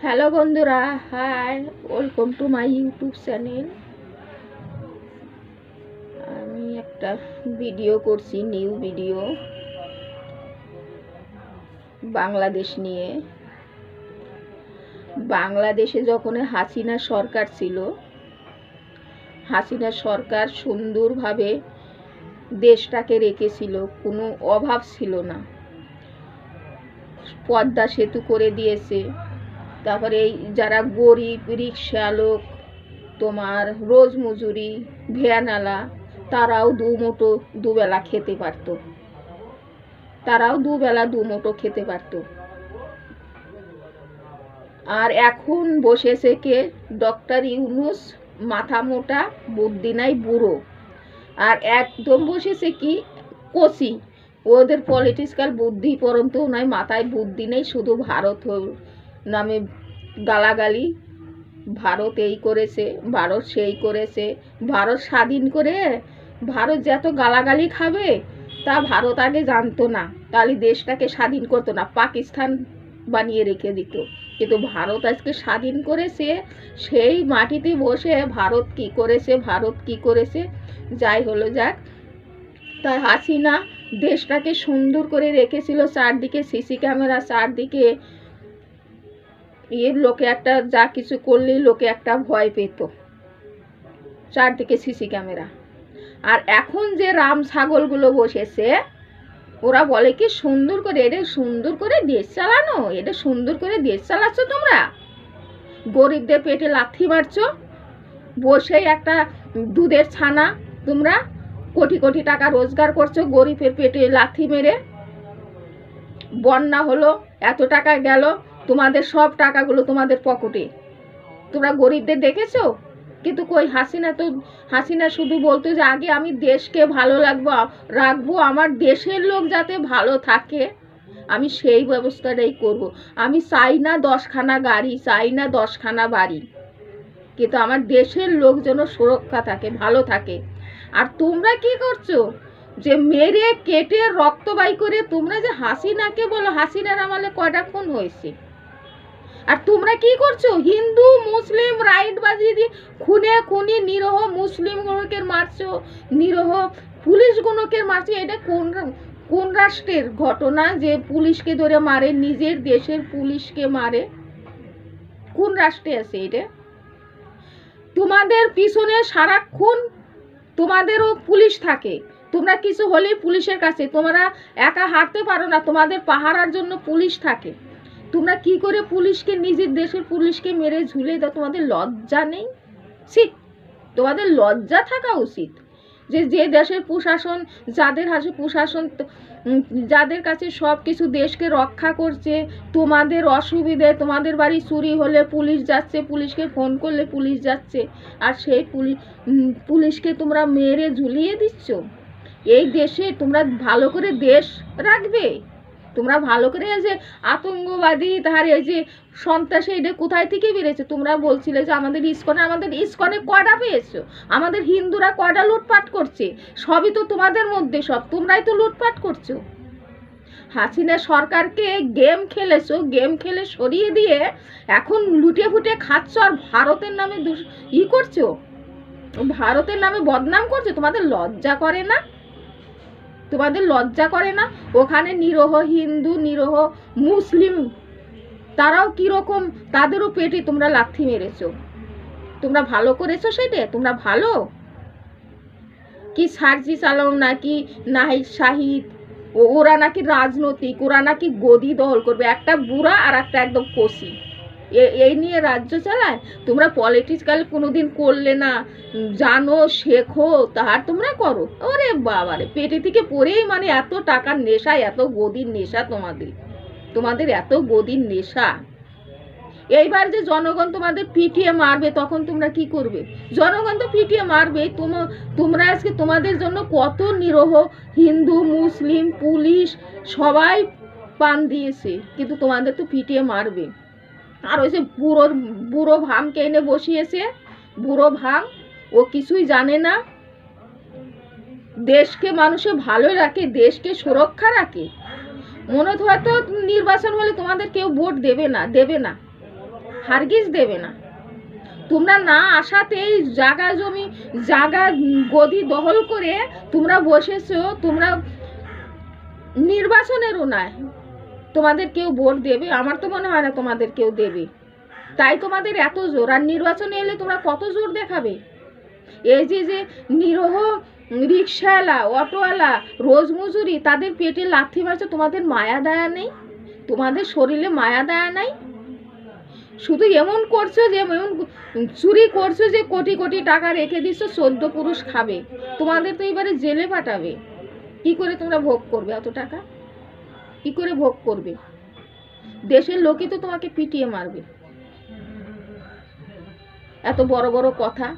Hello বন্ধুরা, hi, welcome to my YouTube channel. আমি একটা ভিডিও করছি, নিউ ভিডিও বাংলাদেশ নিয়ে। বাংলাদেশে যখন হাসিনা সরকার ছিল, হাসিনা সরকার সুন্দরভাবে দেশটাকে রেখেছিল, কোনো অভাব ছিল না। পদ্মা সেতু করে দিয়েছে। তারপরে এই যারা গরিব রিক্সা লোক, তোমার রোজ মজুরি ভ্যানওয়ালা, তারাও দুবেলা খেতে পারতো, তারাও দুবেলা দুমুঠো খেতে পারতো। আর এখন বসেছে কে? ডক্টর ইউনূস, মাথা মোটা, বুদ্ধি নাই, বুড়ো। আর একদম বসেছে কি? কচি। ওদের পলিটিক্যাল বুদ্ধি পরন্ত নয়, মাথায় বুদ্ধি নেই, শুধু ভারত নামে গালাগালি। ভারত এই করেছে, ভারত সেই করেছে। ভারত স্বাধীন করে ভারত যত গালাগালি খাবে তা ভারত আগে জানতো না, তাহলে দেশটাকে স্বাধীন করতো না, পাকিস্তান বানিয়ে রেখে দিত। কিন্তু ভারত আজকে স্বাধীন করেছে, সেই মাটিতে বসে ভারত কি করেছে, ভারত কি করেছে, যাই হলো যাক। তাই হাসিনা দেশটাকে সুন্দর করে রেখেছিল, চারদিকে সিসি ক্যামেরা, চারদিকে লোকে একটা যা কিছু করলে লোকে একটা ভয় পেত, চারদিকে সিসি ক্যামেরা। আর এখন যে রাম ছাগলগুলো বসেছে, ওরা বলে কি সুন্দর করে, এটা সুন্দর করে দেশ চালানো, এটা সুন্দর করে দেশ চালাচ্ছ তোমরা, গরিবদের পেটে লাথি মারছো, বসেই একটা দুধের ছানা তোমরা কোটি কোটি টাকা রোজগার করছো, গরিবের পেটে লাথি মেরে। বন্যা হলো, এত টাকা গেল, তোমাদের সব টাকাগুলো তোমাদের পকেটে, তোমরা গরিবদের দেখেছো? কিন্তু কই হাসিনা শুধু বলতো যে আগে আমি দেশকে ভালো রাখবো, আমার দেশের লোক যাতে ভালো থাকে, আমি সেই ব্যবস্থাটাই করব। আমি চাই না 10খানা গাড়ি, চাই না 10খানা বাড়ি, কিন্তু আমার দেশের লোক যেন সুরক্ষা থাকে, ভালো থাকে। আর তোমরা কি করছো? যে মেরে কেটে রক্ত বাই করে তোমরা যে হাসিনাকে বলো, হাসিনার আমলে কয়টা খুন হয়েছে? আর তোমরা কি করছো? হিন্দু মুসলিম রাইট বাজিয়ে দিয়ে খুনি নিরহ মুসলিম গুণকের মারছো, নিরহ পুলিশ গুণকের মারছো। এটা কোন রাষ্ট্রের ঘটনা যে পুলিশকে ধরে মারে, নিজের দেশের পুলিশকে মারে? কোন রাষ্ট্রে আছে এটা? তোমাদের পিছনে সারাক্ষণ তোমাদেরও পুলিশ থাকে, তোমরা কিছু হলেই পুলিশের কাছে, তোমরা একা হাঁটতে পারো না, তোমাদের পাহারার জন্য পুলিশ থাকে। তোমরা কি করে পুলিশকে, নিজের দেশের পুলিশকে মেরে ঝুলে দাও? তোমাদের লজ্জা নেই? তোমাদের লজ্জা থাকা উচিত। যে দেশের প্রশাসন, যাদের হাতে প্রশাসন, যাদের কাছে সব কিছু দেশকে রক্ষা করছে, তোমাদের অসুবিধে, তোমাদের বাড়ি চুরি হলে পুলিশ যাচ্ছে, পুলিশকে ফোন করলে পুলিশ যাচ্ছে, আর সেই পুলিশকে তোমরা মেরে ঝুলিয়ে দিচ্ছ। এই দেশে তোমরা ভালো করে দেশ রাখবে? তোমরা ভালো করে, যে আতঙ্কবাদী তার এই যে সন্ত্রাসী, এটা কোথায় থেকে বেড়েছে? তোমরা বলছিলে যে আমাদের ইসকনে কয়টা পেয়েছো? আমাদের হিন্দুরা কয়টা লুটপাট করছে? সবই তো তোমাদের মধ্যে, সব তোমরাই তো লুটপাট করছো। হাসিনা সরকারকে গেম খেলেছো, গেম খেলে সরিয়ে দিয়ে এখন লুটে ফুটে খাচ্ছ, আর ভারতের নামে করছো, ভারতের নামে বদনাম করছো। তোমাদের লজ্জা করে না? তোমাদের লজ্জা করে না? ওখানে নিরহ হিন্দু, নিরহ মুসলিম, তারাও কিরকম, তাদেরও পেটে তোমরা লাথি মেরেছো। তোমরা ভালো করেছো সেটা? তোমরা ভালো কি সার্জি চালাও নাকি নাহিদ শাহিদ, ওরা নাকি রাজনৈতিক, ওরা নাকি গদি দখল করবে, একটা বুড়া আর একটা একদম কষি, এই নিয়ে রাজ্য চালায়। তোমরা পলিটিক্যাল কোনোদিন করলে না, জানো শেখো, তাহার তোমরা করো। ওরে বাবারে, পেটে থেকে পড়েই মানে এত টাকার নেশা, এত গদির নেশা, তোমাদের এত গদির নেশা। এইবার যে জনগণ তোমাদের পিটিয়ে মারবে, তখন তোমরা কি করবে? জনগণ তো পিটিয়ে মারবে। তোমরা আজকে তোমাদের জন্য কত নিরহ হিন্দু মুসলিম পুলিশ সবাই পান দিয়েছে, কিন্তু তোমাদের তো পিটিয়ে মারবে। আর ওই যে বুড়ো ভামকে এনে বসিয়েছে, বুড়ো ভাম, ও কিছুই জানে না, দেশকে মানুষে ভালো রাখে, দেশকে সুরক্ষা রাখে। মনে হয়তো নির্বাচন হলে তোমাদের কেউ ভোট দেবে না, হারগিজ দেবে না। তোমরা না আসাতেই জায়গা জমি জায়গা গদি দখল করে তোমরা বসেছো। তোমরা নির্বাচনেরও নয় তোমাদের কেউ ভোট দেবে, আমার তো মনে হয় না তোমাদের কেউ দেবে। তাই তোমাদের এত জোর। আর নির্বাচনে এলে তোমরা কত জোর দেখাবে? এই যে যে নিরহ রিক্সাওয়ালা, অটোওয়ালা, রোজ মজুরি, তাদের পেটে লাথি মারছে, তোমাদের মায়া দয়া নেই? তোমাদের শরীরে মায়া দয়া নাই? শুধু এমন করছো যে এমন চুরি করছো যে কোটি কোটি টাকা রেখে দিচ্ছ, 14 পুরুষ খাবে। তোমাদের তো এবারে জেলে পাঠাবে। কি করে তোমরা ভোগ করবে এত টাকা? কি করে ভোগ করবে? দেশের লোকই তো তোমাকে পিটিয়ে মারবে। এত বড় বড় কথা।